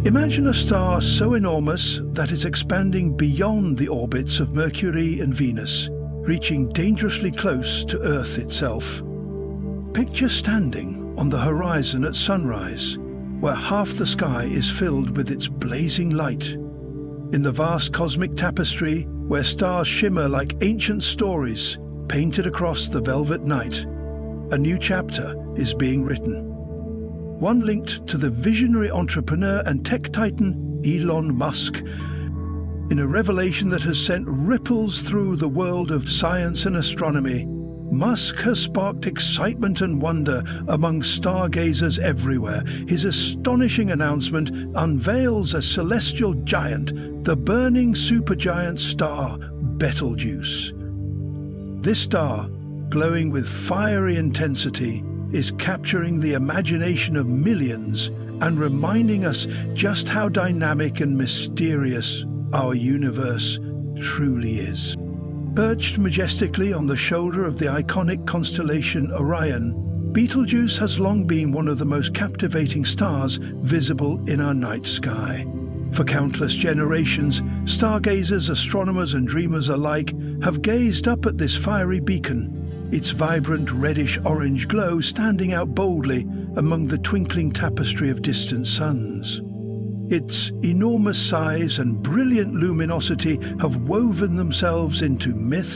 Imagine a star so enormous that it's expanding beyond the orbits of Mercury and Venus, reaching dangerously close to Earth itself. Picture standing on the horizon at sunrise, where half the sky is filled with its blazing light. In the vast cosmic tapestry, where stars shimmer like ancient stories painted across the velvet night, a new chapter is being written. One linked to the visionary entrepreneur and tech titan Elon Musk, in a revelation that has sent ripples through the world of science and astronomy. Musk has sparked excitement and wonder among stargazers everywhere. His astonishing announcement unveils a celestial giant, the burning supergiant star Betelgeuse. This star, glowing with fiery intensity, is capturing the imagination of millions and reminding us just how dynamic and mysterious our universe truly is. Perched majestically on the shoulder of the iconic constellation Orion, Betelgeuse has long been one of the most captivating stars visible in our night sky. For countless generations, stargazers, astronomers and dreamers alike have gazed up at this fiery beacon, its vibrant reddish-orange glow standing out boldly among the twinkling tapestry of distant suns. Its enormous size and brilliant luminosity have woven themselves into myth